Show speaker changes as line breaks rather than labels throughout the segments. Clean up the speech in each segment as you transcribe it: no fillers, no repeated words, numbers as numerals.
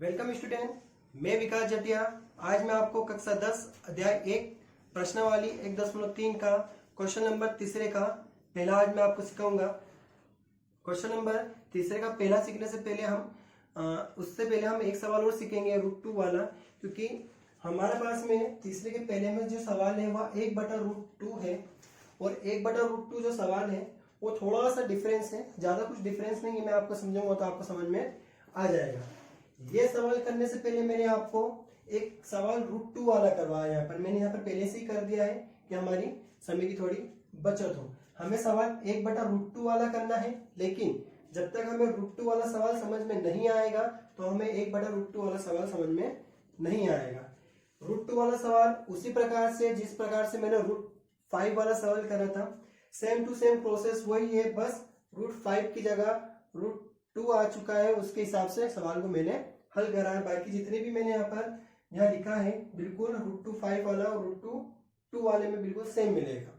Welcome student, मैं विकास जटिया। आज मैं आपको कक्षा 10 अध्याय 1 प्रश्नावली 1.3 का क्वेश्चन नंबर तीसरे का पहला आज मैं आपको सिखाऊंगा। क्वेश्चन नंबर तीसरे का पहला सीखने से पहले उससे पहले हम एक सवाल और सीखेंगे √2 वाला, क्योंकि हमारे पास में तीसरे के पहले में जो सवाल है वह 1/√2 है और 1/√2 जो सवाल है वो थोड़ा सा डिफरेंस है, ज्यादा कुछ डिफरेंस नहीं है। मैं आपको समझाऊंगा तो आपको समझ में आ जाएगा। ये सवाल करने से पहले मैंने आपको एक सवाल √2 वाला करवाया। यहाँ पर मैंने यहाँ पर पहले से ही कर दिया है कि हमारी समय की थोड़ी बचत हो। हमें सवाल 1/√2 वाला करना है, लेकिन जब तक हमें √2 वाला सवाल समझ में नहीं आएगा तो हमें 1/√2 वाला सवाल समझ में नहीं आएगा। √2 वाला सवाल उसी प्रकार से जिस प्रकार से मैंने √5 वाला सवाल करा था, सेम टू सेम प्रोसेस वही है, बस √5 की जगह √2 आ चुका है। उसके हिसाब से सवाल को मैंने हल करा है। बाकी जितने भी मैंने यहाँ लिखा है बिल्कुल √5 वाला और √2 वाले में बिल्कुल सेम मिलेगा।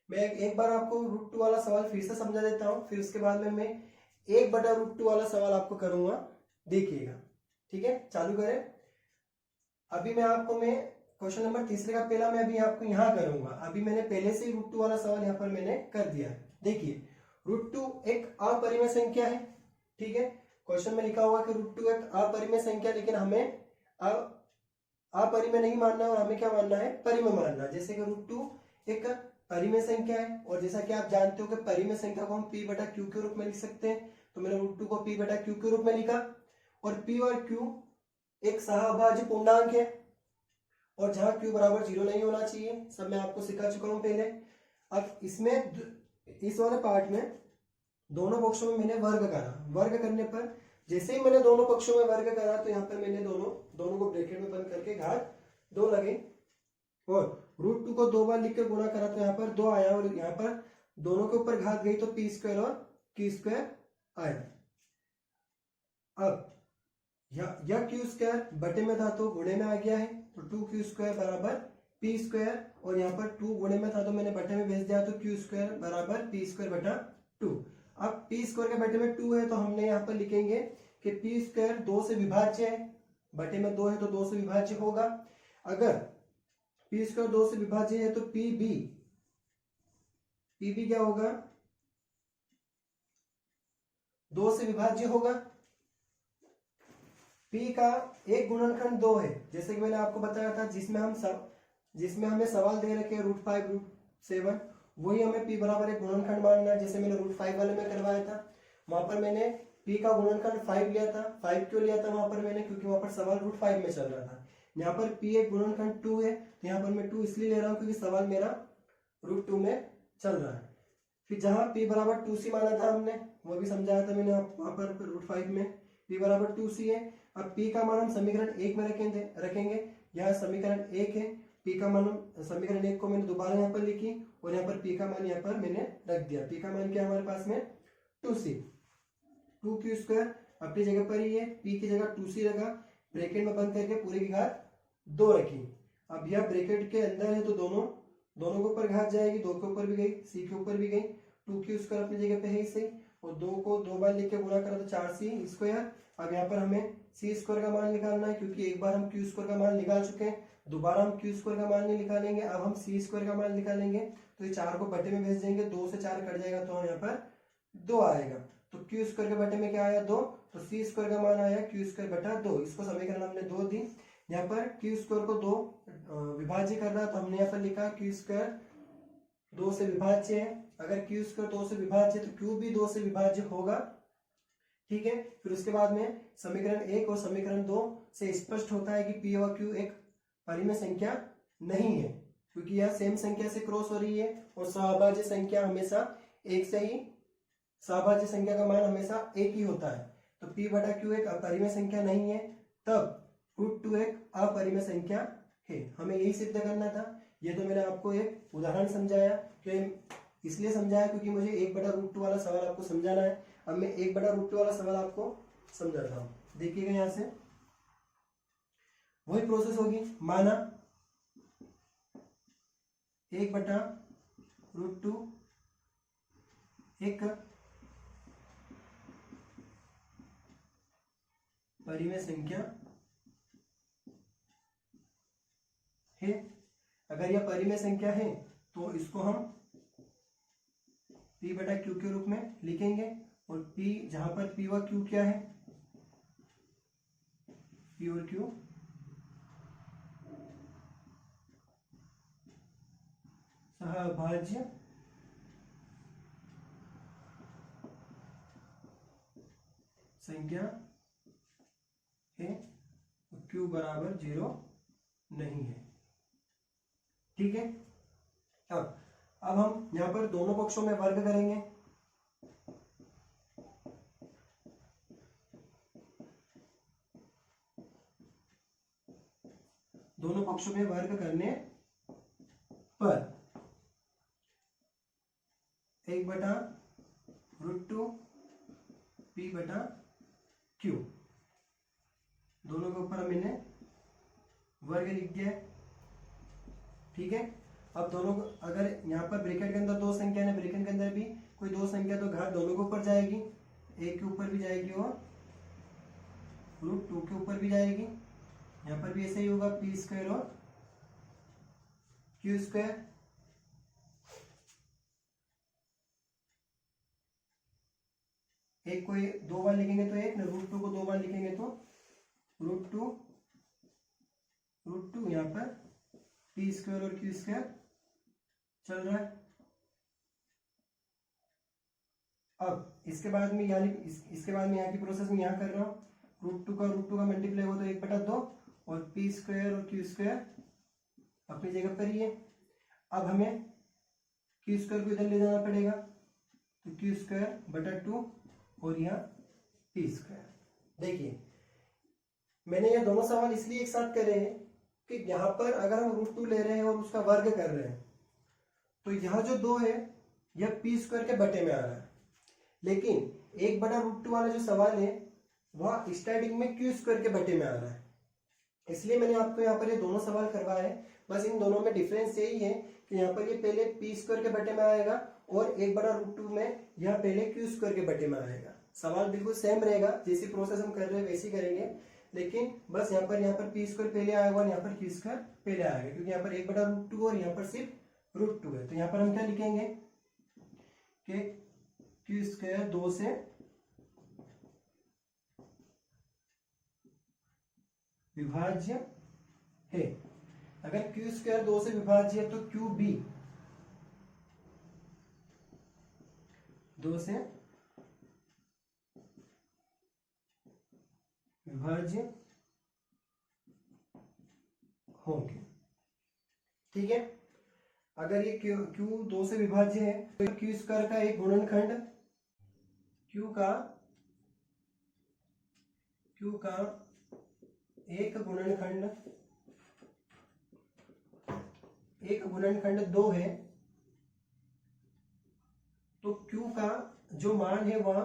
मैं एक बार आपको √2 वाला सवाल फिर से समझा देता हूँ, फिर उसके बाद में मैं 1/√2 वाला सवाल आपको करूंगा, देखिएगा। ठीक है, चालू करें। अभी मैं क्वेश्चन नंबर तीसरे का पहला मैं अभी आपको यहाँ करूंगा। अभी मैंने पहले से ही √2 वाला सवाल यहाँ पर मैंने कर दिया है। देखिए, √2 एक अपरिमेय संख्या है। ठीक है, क्वेश्चन में लिखा हुआ कि √2 एक अपरिमेय संख्या, लेकिन हमें अपरिमेय नहीं मानना और हमें क्या मानना है, परिमेय मानना। जैसे कि √2 एक परिमेय संख्या है और जैसा कि आप जानते हो कि परिमेय संख्या को हम p/q के रूप में लिख सकते हैं, तो मैंने √2 को p/q के रूप में लिखा। और p और q एक सहअभाज्य पूर्णांक है और जहां q बराबर 0 नहीं होना चाहिए, सब मैं आपको सिखा चुका हूं पहले। अब इसमें इस वाले पार्ट में दोनों पक्षों में मैंने वर्ग करा। वर्ग करने पर जैसे ही मैंने दोनों पक्षों में वर्ग करा तो यहाँ पर मैंने दोनों को ब्रैकेट में बंद करके घात 2 लगे और √2 को 2 बार लिख के गुणा करा तो यहाँ पर 2 आया और यहाँ पर दोनों के ऊपर घात गई तो p² और q² आया। अब यह q² बटे में था तो गुणे में आ गया है, तो 2q² बराबर p² और यहाँ पर 2 गुणे में था तो मैंने बटे में भेज दिया, तो q² बराबर p²/2। अब p² के बटे में 2 है तो हमने यहाँ पर लिखेंगे कि p² 2 से विभाज्य है, बटे में 2 है तो 2 से विभाज्य होगा। अगर p² 2 से विभाज्य है तो pb क्या होगा, 2 से विभाज्य होगा। p का एक गुणनखंड 2 है, जैसे कि मैंने आपको बताया था, जिसमें हमें सवाल दे रखे √5 √7, वही हमें p बराबर एक गुणनखंड मानना है। जैसे मैंने √5 वाले में करवाया था, वहां पर मैंने p का गुणनखंड 5 लिया था। 5 क्यों लिया था वहां पर मैंने, क्योंकि वहां पर सवाल √5 में चल रहा था। यहाँ पर p एक गुणनखंड 2 है, तो यहाँ पर मैं 2 इसलिए ले रहा हूँ क्योंकि सवाल मेरा √2 में चल रहा है। फिर जहां p बराबर 2c माना था हमने, वो भी समझाया था मैंने वहां पर √5 में p बराबर 2c है। अब p का मान हम समीकरण 1 में रखेंगे। यहाँ समीकरण 1 है, p का मान समीकरण 1 को मैंने दोबारा यहाँ पर लिखी और यहाँ पर p का मान यहाँ पर मैंने रख दिया। p का मान क्या हमारे पास में 2c, 2q² अपनी जगह पर ही है, p की जगह 2c रखा, ब्रैकेट में बंद करके पूरे की घात 2 रखी। अब यह ब्रैकेट के अंदर है तो दोनों के ऊपर घात जाएगी, 2 के ऊपर भी गई, c के ऊपर भी गई, 2q² अपनी जगह पे है ही सही, और 2 को 2 बार लिख के गुणा करा तो 4c²। अब यहाँ पर हमें c² का मान निकालना है, क्योंकि एक बार हम q² का मान निकाल चुके हैं, दोबारा हम q² का मान नहीं निकालेंगे। अब हम c² का मान निकालेंगे, तो ये 4 को बटे में भेज देंगे, 2 से 4 कट जाएगा तो यहाँ पर 2 आएगा, तो q² के बटे में क्या आया 2, तो c² का मान आया q²/2। इसको समीकरण हमने 2 दी। यहाँ पर q² को 2 विभाज्य कर रहा, तो हमने यहाँ पर लिखा q² 2 से विभाज्य है। अगर q² 2 से विभाज्य तो q भी 2 से विभाज्य होगा। ठीक है, फिर उसके बाद में समीकरण 1 और समीकरण 2 से स्पष्ट होता है कि p और q एक परिमेय संख्या नहीं है, क्योंकि यह सेम संख्या से क्रॉस हो रही है और सहअभाज्य संख्या हमेशा एक से ही, सहअभाज्य संख्या का मान हमेशा एक ही होता है। तो p/q एक अपरिमेय संख्या नहीं है, तब √2 एक अपरिमेय संख्या है। हमें यही सिद्ध करना था। ये तो मैंने आपको एक उदाहरण समझाया, कि इसलिए समझाया क्योंकि मुझे 1/√2 वाला सवाल आपको समझाना है। अब मैं 1/√2 वाला सवाल आपको समझाता हूँ, देखिएगा। यहाँ से वही प्रोसेस होगी, माना 1/√2 एक परिमेय संख्या है। अगर यह परिमेय संख्या है तो इसको हम P बटा Q के रूप में लिखेंगे, और P जहां पर P व Q क्या है, P और Q सहभाज्य संख्या है, Q बराबर 0 नहीं है। ठीक है। अब हम यहां पर दोनों पक्षों में वर्ग करेंगे। दोनों पक्षों में वर्ग करने पर 1/√2 P बटा Q, दोनों के ऊपर मैंने वर्ग लिख दिया है। ठीक है। अब दोनों को, अगर यहाँ पर ब्रैकेट के अंदर दो संख्या है, ब्रैकेट के अंदर भी कोई दो संख्या, तो घात दोनों के ऊपर जाएगी, एक के ऊपर भी जाएगी और √2 के ऊपर भी जाएगी। यहाँ पर भी ऐसे ही होगा, P² और Q²। एक को दो बार लिखेंगे तो एक, √2 को दो बार लिखेंगे तो √2 यहाँ पर P² और Q² चल रहा है। अब इसके बाद में इसके बाद में यहाँ की प्रोसेस में यहाँ कर रहा हूँ, √2 का मल्टीप्लाई हो तो 1/2, और P² और Q² अपनी जगह पर ही है। अब हमें Q² को इधर ले जाना पड़ेगा, तो Q² बटा 2 और यहाँ P²। देखिए, मैंने ये दोनों सवाल इसलिए एक साथ करे हैं कि यहाँ पर अगर हम √2 ले रहे हैं और उसका वर्ग कर रहे हैं, तो यहाँ जो 2 है यह P² के बटे में आ रहा है, लेकिन 1/√2 वाला जो सवाल है वह स्टार्टिंग में Q² के बटे में आ रहा है। इसलिए मैंने आपको यहाँ पर ये दोनों सवाल करवाए हैं। बस इन दोनों में डिफरेंस यही है कि यहाँ पर ये पहले P² के बटे में आएगा और 1/√2 में यह पहले Q² के बटे में आएगा। सवाल बिल्कुल सेम रहेगा, जैसी प्रोसेस हम कर रहे हैं वैसी करेंगे, लेकिन बस यहाँ पर P² पहले आएगा और यहाँ पर Q² पहले आएगा, क्योंकि यहाँ पर 1/√2 और यहाँ पर सिर्फ √2 है। तो यहाँ पर हम क्या लिखेंगे कि Q² 2 से विभाज्य है। अगर Q² 2 से विभाज्य है तो QB 2 से विभाज्य होंगे। ठीक है। अगर ये Q 2 से विभाज्य है तो Q² का एक गुणनखंड Q का एक गुणनखंड 2 है, तो Q का जो मान है वह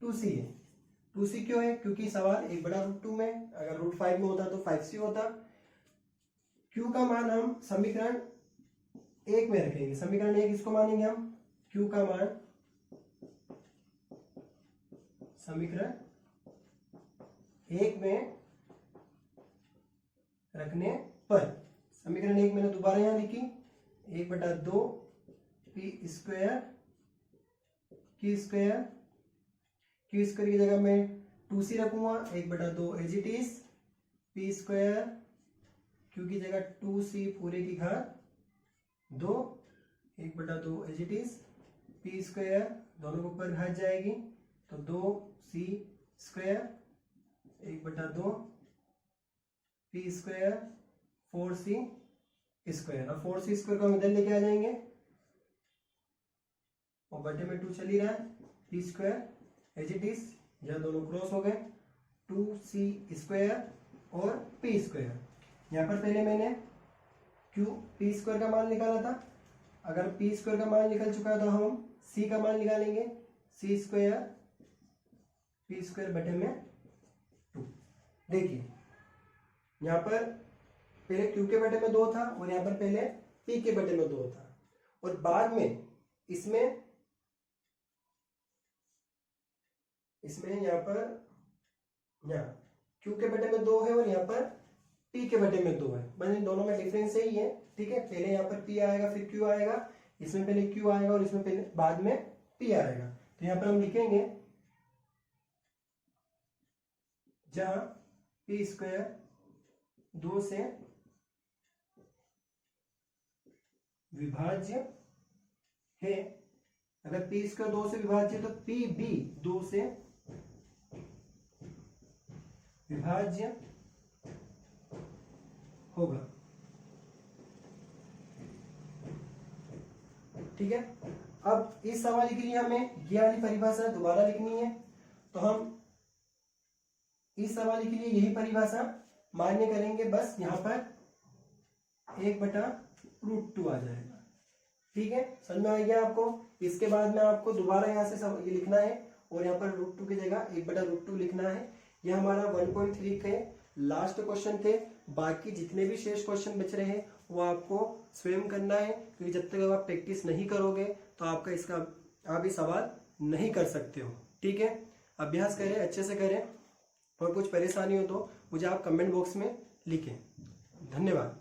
2C है। 2C क्यों है? क्योंकि सवाल 1/√2 में, अगर √5 में होता तो 5C होता। Q का मान हम समीकरण 1 में रखेंगे। समीकरण 1 इसको मानेंगे हम, Q का मान समीकरण 1 में रखने पर, समीकरण 1 मैंने दोबारा यहां लिखी, 1/2 P² Q² की जगह मैं 2C रखूंगा, 1/2 as it is, P² Q की जगह 2C पूरे की घात 2, 1/2 एज इट इज, P² दोनों के ऊपर घात जाएगी तो 2C², 1/2 P² 4C²। अब 4C² को हम इधर लेके आ जाएंगे और बटे में 2 चल ही रहा है, P² एज इट इज, यह दोनों क्रॉस हो गए, 2C² और P²। यहाँ पर पहले मैंने P² का मान निकाला था। अगर P² का मान निकल चुका है तो हम C का मान निकालेंगे, C² P² बटे में 2। देखिए, यहाँ पर पहले Q के बटे में 2 था और यहाँ पर पहले P के बटे में 2 था, और बाद में इसमें यहाँ पर यहाँ Q के बटे में 2 है और यहाँ पर P के बटे में 2 है, मतलब दोनों में डिफरेंस ही है। ठीक है, पहले यहाँ पर P आएगा फिर Q आएगा, इसमें पहले Q आएगा और इसमें पहले बाद में P आएगा। तो यहाँ पर हम लिखेंगे जहां P स्क्वायर 2 से विभाज्य है, अगर P स्क्वायर 2 से विभाज्य है तो P भी 2 से विभाज्य होगा। ठीक है, अब इस सवाल के लिए हमें ये वाली परिभाषा दोबारा लिखनी है, तो हम इस सवाल के लिए यही परिभाषा मान्य करेंगे, बस यहाँ पर 1/√2 आ जाएगा। ठीक है, समझ में आ गया आपको। इसके बाद में आपको दोबारा यहाँ से ये लिखना है और यहाँ पर √2 की जगह 1/√2 लिखना है। ये हमारा 1.3 के लास्ट क्वेश्चन थे। बाकी जितने भी शेष क्वेश्चन बच रहे हैं वो आपको स्वयं करना है, क्योंकि जब तक आप प्रैक्टिस नहीं करोगे तो आपका इसका आप ये सवाल नहीं कर सकते हो। ठीक है, अभ्यास करें, अच्छे से करें, और कुछ परेशानी हो तो मुझे आप कमेंट बॉक्स में लिखें। धन्यवाद।